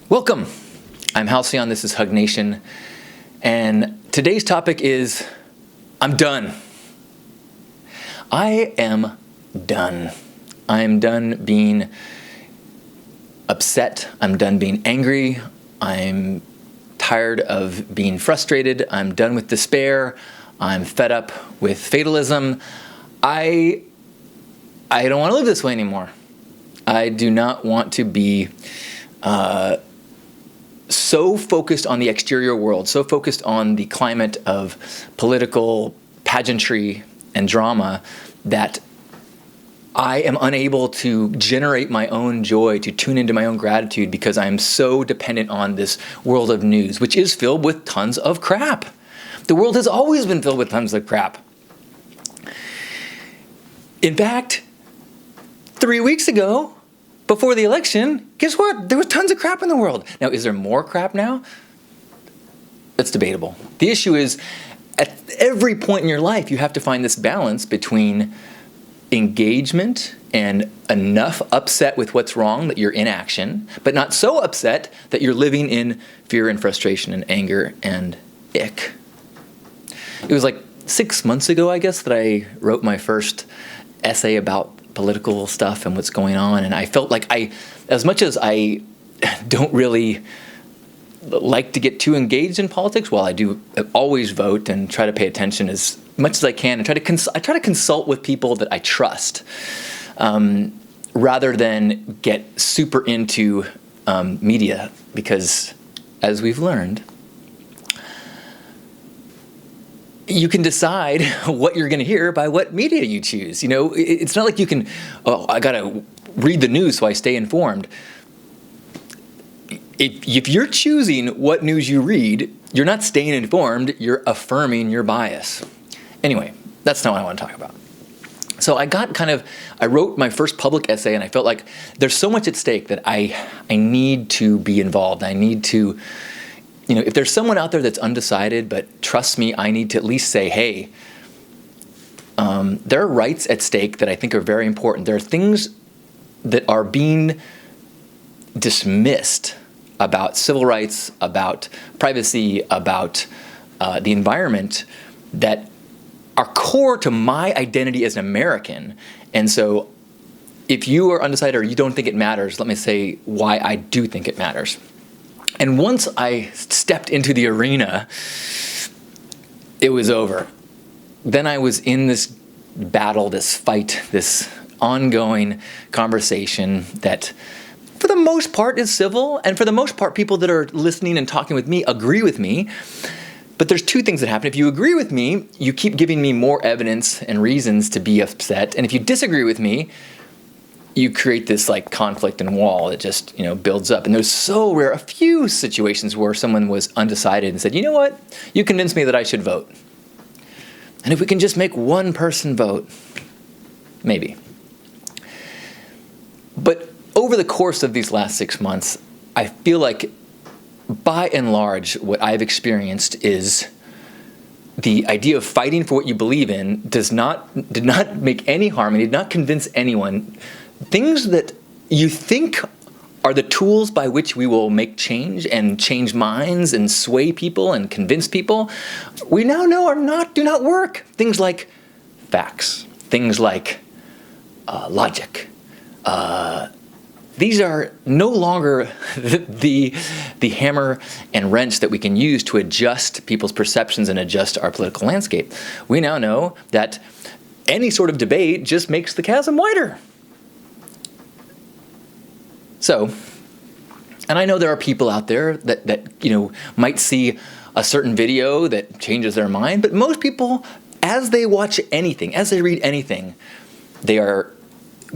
Welcome. I'm Halcyon, this is Hug Nation, and today's topic is, I'm done. I am done. I am done being upset. I'm done being angry. I'm tired of being frustrated. I'm done with despair. I'm fed up with fatalism. I don't want to live this way anymore. I do not want to be so focused on the exterior world, so focused on the climate of political pageantry and drama that I am unable to generate my own joy, to tune into my own gratitude, because I'm so dependent on this world of news, which is filled with tons of crap. The world has always been filled with tons of crap. In fact, 3 weeks ago, before the election, guess what? There was tons of crap in the world. Now, is there more crap now? That's debatable. The issue is, at every point in your life, you have to find this balance between engagement and enough upset with what's wrong that you're in action, but not so upset that you're living in fear and frustration and anger and ick. It was like 6 months ago, I guess, that I wrote my first essay about political stuff and what's going on, and I felt like as much as I don't really like to get too engaged in politics, while I do always vote and try to pay attention as much as I can, and I try to consult with people that I trust, rather than get super into media, because as we've learned, you can decide what you're going to hear by what media you choose. You know, it's not like you can, I got to read the news so I stay informed. If you're choosing what news you read, you're not staying informed, you're affirming your bias. Anyway, that's not what I want to talk about. So I wrote my first public essay, and I felt like there's so much at stake that I need to be involved. I need to, if there's someone out there that's undecided, but trust me, I need to at least say, hey, there are rights at stake that I think are very important. There are things that are being dismissed about civil rights, about privacy, about the environment that are core to my identity as an American. And so if you are undecided or you don't think it matters, let me say why I do think it matters. And once I stepped into the arena, it was over. Then I was in this battle, this fight, this ongoing conversation that for the most part is civil, and for the most part people that are listening and talking with me agree with me. But there's two things that happen. If you agree with me, you keep giving me more evidence and reasons to be upset. And if you disagree with me, you create this like conflict and wall that just, builds up. And there's so rare, a few situations where someone was undecided and said, you know what, you convinced me that I should vote. And if we can just make one person vote, maybe. But over the course of these last 6 months, I feel like by and large, what I've experienced is the idea of fighting for what you believe in did not make any harm, and did not convince anyone. Things that you think are the tools by which we will make change and change minds and sway people and convince people, we now know do not work. Things like facts, things like logic. These are no longer the hammer and wrench that we can use to adjust people's perceptions and adjust our political landscape. We now know that any sort of debate just makes the chasm wider. So, and I know there are people out there that might see a certain video that changes their mind, but most people, as they watch anything, as they read anything, we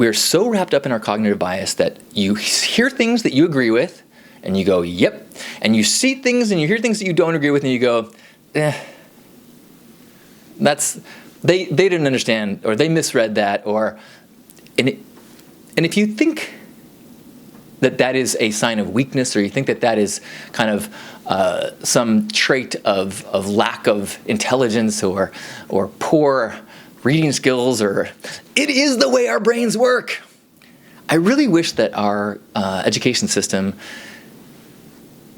are so wrapped up in our cognitive bias that you hear things that you agree with, and you go, yep, and you see things and you hear things that you don't agree with, and you go, they didn't understand, or they misread that, and if you think that is a sign of weakness, or you think that is kind of some trait of lack of intelligence or poor reading skills, or it is the way our brains work. I really wish that our education system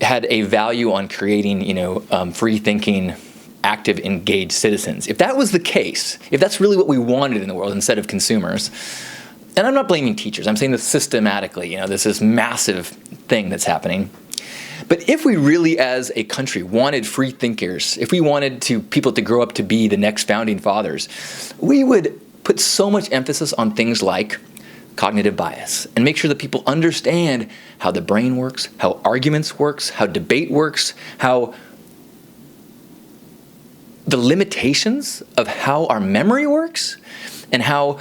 had a value on creating, free-thinking, active, engaged citizens. If that was the case, if that's really what we wanted in the world instead of consumers, and I'm not blaming teachers, I'm saying this systematically, this is massive thing that's happening. But if we really as a country wanted free thinkers, if we wanted people to grow up to be the next founding fathers, we would put so much emphasis on things like cognitive bias and make sure that people understand how the brain works, how arguments works, how debate works, how the limitations of how our memory works, and how,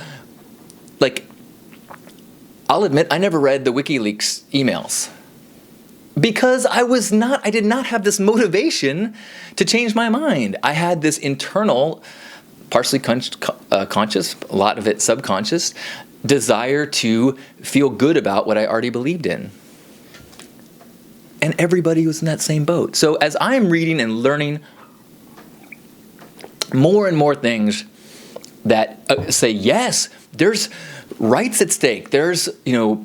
I'll admit I never read the WikiLeaks emails because I did not have this motivation to change my mind. I had this internal, partially conscious, a lot of it subconscious, desire to feel good about what I already believed in. And everybody was in that same boat. So as I'm reading and learning more and more things that say, yes, there's rights at stake, there's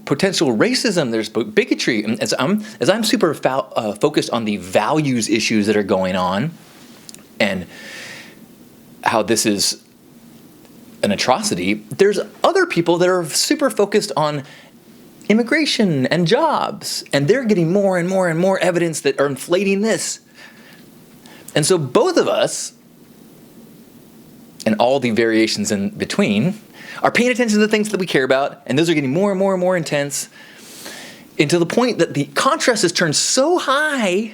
potential racism, there's bigotry. And as I'm super focused on the values issues that are going on and how this is an atrocity, there's other people that are super focused on immigration and jobs, and they're getting more and more and more evidence that are inflating this. And so both of us, and all the variations in between, are paying attention to the things that we care about, and those are getting more and more and more intense, until the point that the contrast has turned so high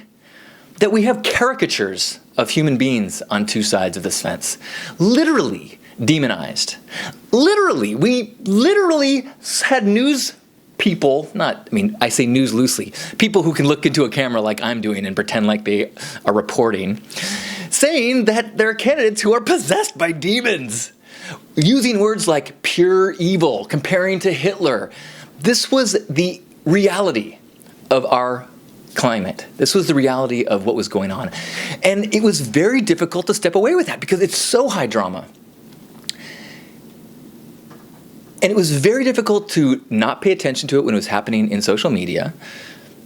that we have caricatures of human beings on two sides of this fence. Literally demonized. We literally had news people, I say news loosely, people who can look into a camera like I'm doing and pretend like they are reporting, saying that there are candidates who are possessed by demons, using words like pure evil, comparing to Hitler. This was the reality of our climate. This was the reality of what was going on. And it was very difficult to step away with that because it's so high drama. And it was very difficult to not pay attention to it when it was happening in social media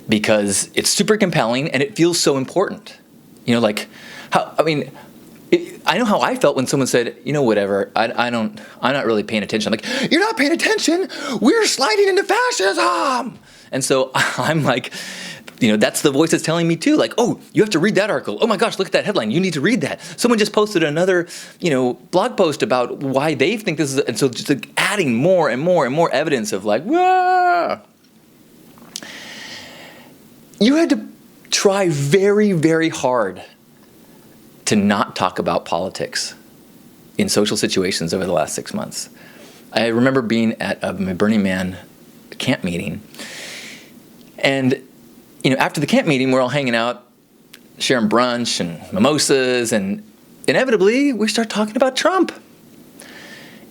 because it's super compelling and it feels so important. I know how I felt when someone said, whatever, I'm not really paying attention. I'm like, you're not paying attention? We're sliding into fascism! And so I'm like, that's the voice that's telling me too, oh, you have to read that article. Oh my gosh, look at that headline. You need to read that. Someone just posted another, blog post about why they think this is, and so just adding more and more and more evidence of wah! You had to try very, very hard to not talk about politics in social situations over the last 6 months. I remember being at a Burning Man camp meeting, and after the camp meeting, we're all hanging out, sharing brunch and mimosas, and inevitably we start talking about Trump.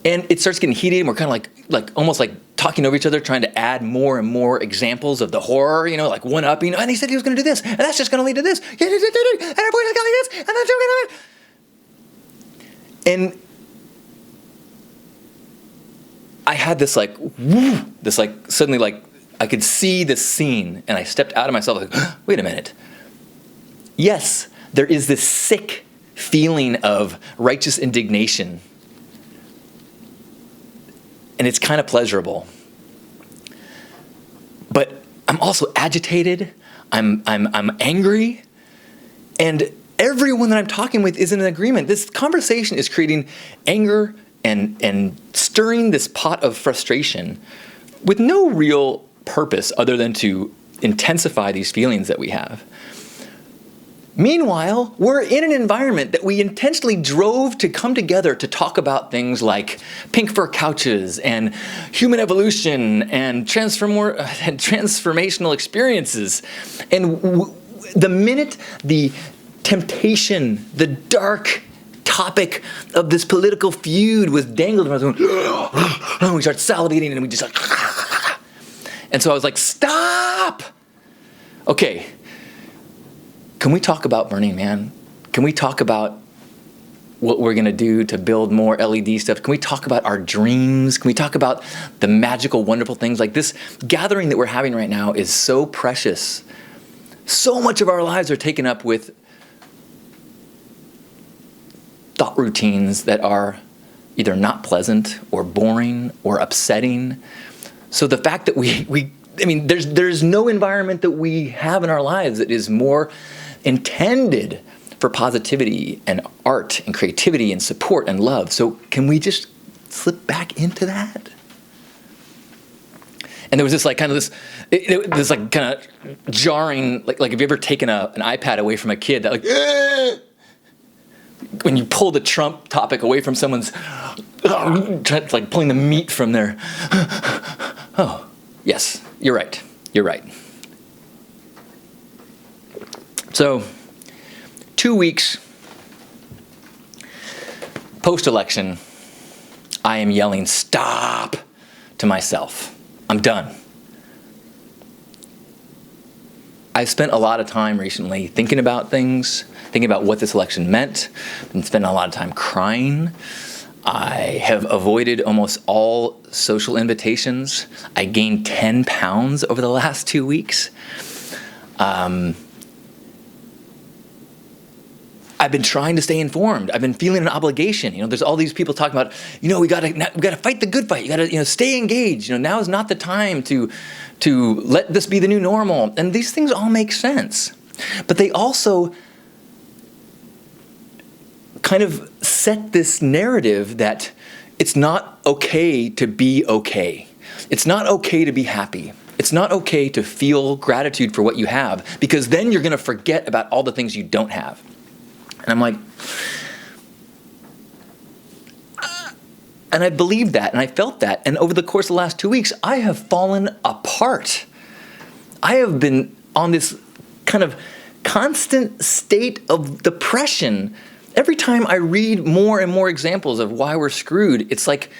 And it starts getting heated, and we're kind of like almost like talking over each other, trying to add more and more examples of the horror, like one-upping. And he said he was going to do this, and that's just going to lead to this. And everybody's going to do this, and that's going to. And I had this suddenly I could see this scene, and I stepped out of myself wait a minute. Yes, there is this sick feeling of righteous indignation. And it's kind of pleasurable. But I'm also agitated, I'm angry, and everyone that I'm talking with is in agreement. This conversation is creating anger and stirring this pot of frustration with no real purpose other than to intensify these feelings that we have. Meanwhile, we're in an environment that we intentionally drove to come together to talk about things like pink fur couches and human evolution and transformational experiences. And the minute the temptation, the dark topic of this political feud was dangled, and we started salivating, and we just and so I was like, stop! Okay. Can we talk about Burning Man? Can we talk about what we're going to do to build more LED stuff? Can we talk about our dreams? Can we talk about the magical, wonderful things? This gathering that we're having right now is so precious So much of our lives are taken up with thought routines that are either not pleasant or boring or upsetting. So the fact that there's no environment that we have in our lives that is more intended for positivity and art and creativity and support and love. So can we just slip back into that? And there was this kind of jarring, like have you ever taken an iPad away from a kid that when you pull the Trump topic away from someone's, like pulling the meat from their, oh, yes, you're right. So 2 weeks post-election, I am yelling, stop, to myself. I'm done. I've spent a lot of time recently thinking about things, thinking about what this election meant, and spending a lot of time crying. I have avoided almost all social invitations. I gained 10 pounds over the last 2 weeks. I've been trying to stay informed. I've been feeling an obligation. There's all these people talking about, we gotta fight the good fight. You gotta, stay engaged. Now is not the time to let this be the new normal. And these things all make sense, but they also kind of set this narrative that it's not okay to be okay. It's not okay to be happy. It's not okay to feel gratitude for what you have, because then you're gonna forget about all the things you don't have. And I'm like, and I believed that, and I felt that. And over the course of the last 2 weeks, I have fallen apart. I have been on this kind of constant state of depression. Every time I read more and more examples of why we're screwed, it's like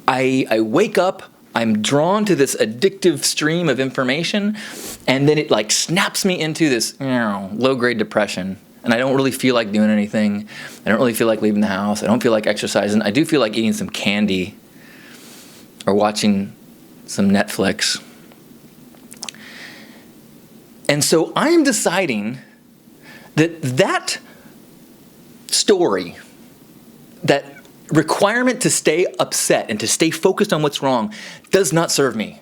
I wake up, I'm drawn to this addictive stream of information, and then it snaps me into this low-grade depression. And I don't really feel like doing anything. I don't really feel like leaving the house. I don't feel like exercising. I do feel like eating some candy or watching some Netflix. And so I am deciding that story, that requirement to stay upset and to stay focused on what's wrong, does not serve me.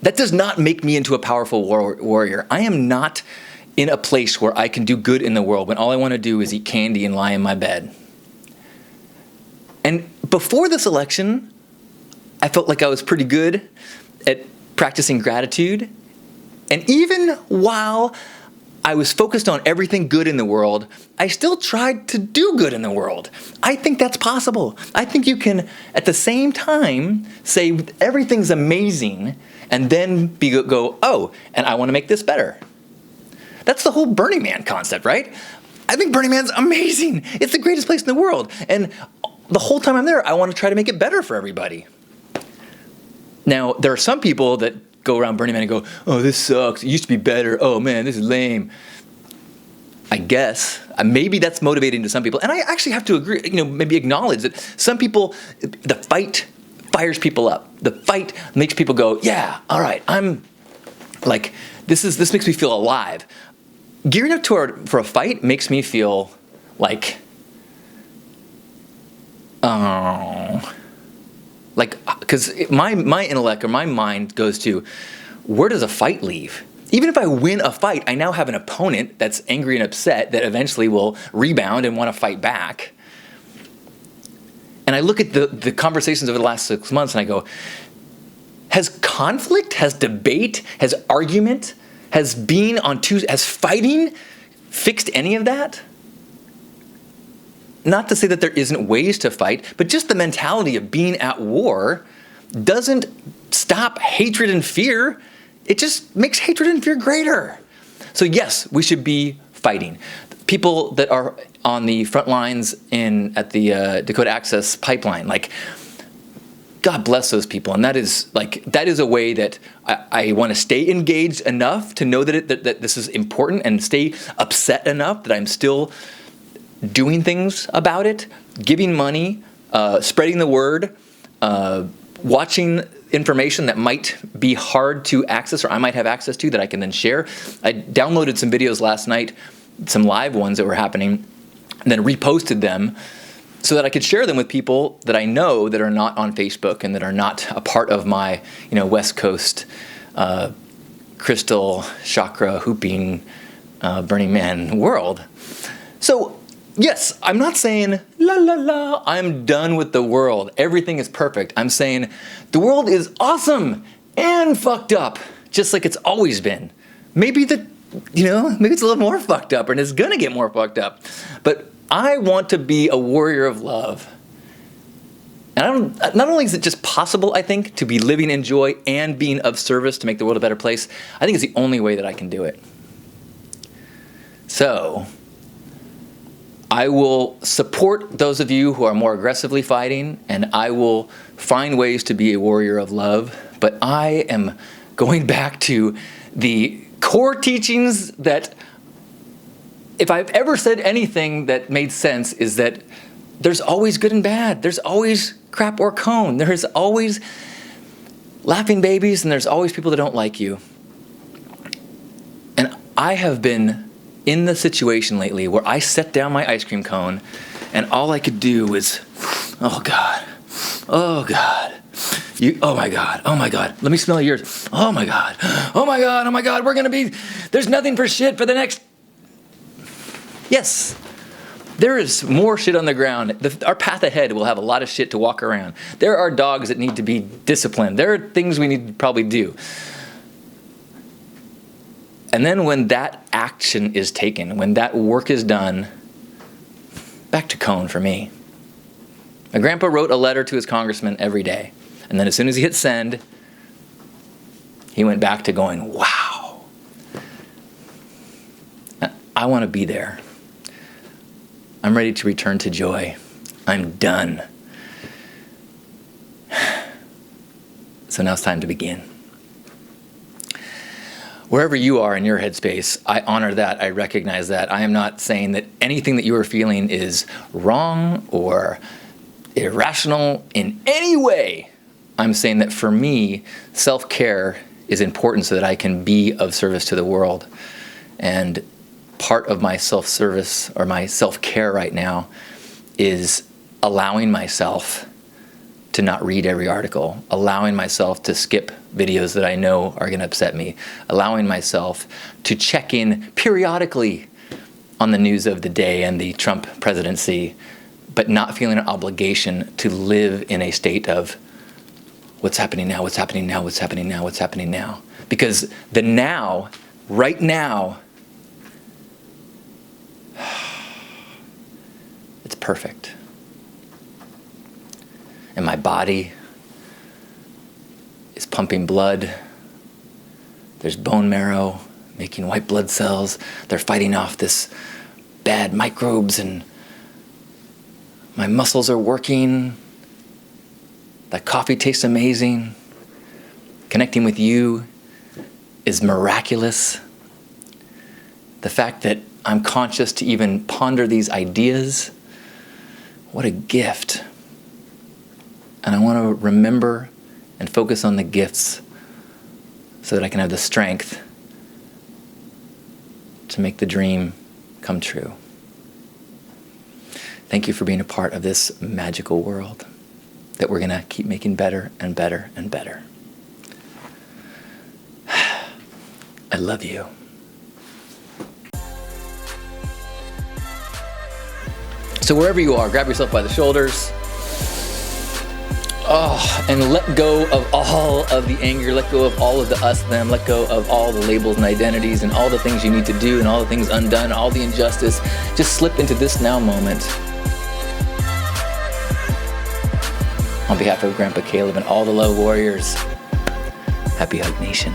That does not make me into a powerful warrior. I am not in a place where I can do good in the world when all I want to do is eat candy and lie in my bed. And before this election, I felt like I was pretty good at practicing gratitude. And even while I was focused on everything good in the world, I still tried to do good in the world. I think that's possible. I think you can, at the same time, say everything's amazing and then go, oh, and I want to make this better. That's the whole Burning Man concept, right? I think Burning Man's amazing. It's the greatest place in the world. And the whole time I'm there, I want to try to make it better for everybody. Now, there are some people that go around Burning Man and go, oh, this sucks. It used to be better. Oh, man, this is lame. I guess. Maybe that's motivating to some people. And I actually have to agree, maybe acknowledge that some people, the fight fires people up. The fight makes people go, yeah, all right, I'm like, this makes me feel alive. Gearing up for a fight makes me feel like, because my intellect or my mind goes to, where does a fight leave? Even if I win a fight, I now have an opponent that's angry and upset that eventually will rebound and want to fight back. And I look at the conversations over the last 6 months and I go, has conflict, has debate, has argument, has fighting fixed any of that? Not to say that there isn't ways to fight, but just the mentality of being at war doesn't stop hatred and fear. It just makes hatred and fear greater. So yes, we should be fighting. People that are on the front lines at the Dakota Access Pipeline, God bless those people. And that is a way that I want to stay engaged enough to know that this is important, and stay upset enough that I'm still doing things about it, giving money, spreading the word, watching information that might be hard to access or I might have access to that I can then share. I downloaded some videos last night, some live ones that were happening, and then reposted them so that I could share them with people that I know that are not on Facebook and that are not a part of my, West Coast crystal chakra hooping Burning Man world. So yes, I'm not saying la la la, I'm done with the world, everything is perfect. I'm saying the world is awesome and fucked up, just like it's always been. Maybe maybe it's a little more fucked up and it's gonna get more fucked up. But I want to be a warrior of love. And not only is it just possible, I think, to be living in joy and being of service to make the world a better place, I think it's the only way that I can do it. So, I will support those of you who are more aggressively fighting, and I will find ways to be a warrior of love. But I am going back to the core teachings that, if I've ever said anything that made sense, is that there's always good and bad. There's always crap or cone. There's always laughing babies, and there's always people that don't like you. And I have been in the situation lately where I set down my ice cream cone, and all I could do was, oh God, oh God. Oh my God, oh my God, let me smell yours. Oh my God, oh my God, oh my God, there's nothing for shit for the next. Yes, there is more shit on the ground. Our path ahead will have a lot of shit to walk around. There are dogs that need to be disciplined. There are things we need to probably do. And then when that action is taken, when that work is done, back to cone for me. My grandpa wrote a letter to his congressman every day. And then as soon as he hit send, he went back to going, wow. I want to be there. I'm ready to return to joy. I'm done. So now it's time to begin. Wherever you are in your headspace, I honor that. I recognize that. I am not saying that anything that you are feeling is wrong or irrational in any way. I'm saying that for me, self-care is important so that I can be of service to the world. And part of my self-service or my self-care right now is allowing myself to not read every article, allowing myself to skip videos that I know are going to upset me, allowing myself to check in periodically on the news of the day and the Trump presidency, but not feeling an obligation to live in a state of what's happening now, what's happening now, what's happening now, what's happening now. Because the now, right now, it's perfect. And my body is pumping blood. There's bone marrow making white blood cells. They're fighting off this bad microbes, and my muscles are working. That coffee tastes amazing. Connecting with you is miraculous. The fact that I'm conscious to even ponder these ideas, what a gift. And I want to remember and focus on the gifts so that I can have the strength to make the dream come true. Thank you for being a part of this magical world that we're going to keep making better and better and better. I love you. So wherever you are, grab yourself by the shoulders. And let go of all of the anger, let go of all of the us, them, let go of all the labels and identities and all the things you need to do and all the things undone, all the injustice. Just slip into this now moment. On behalf of Grandpa Caleb and all the Love Warriors, happy Hug Nation.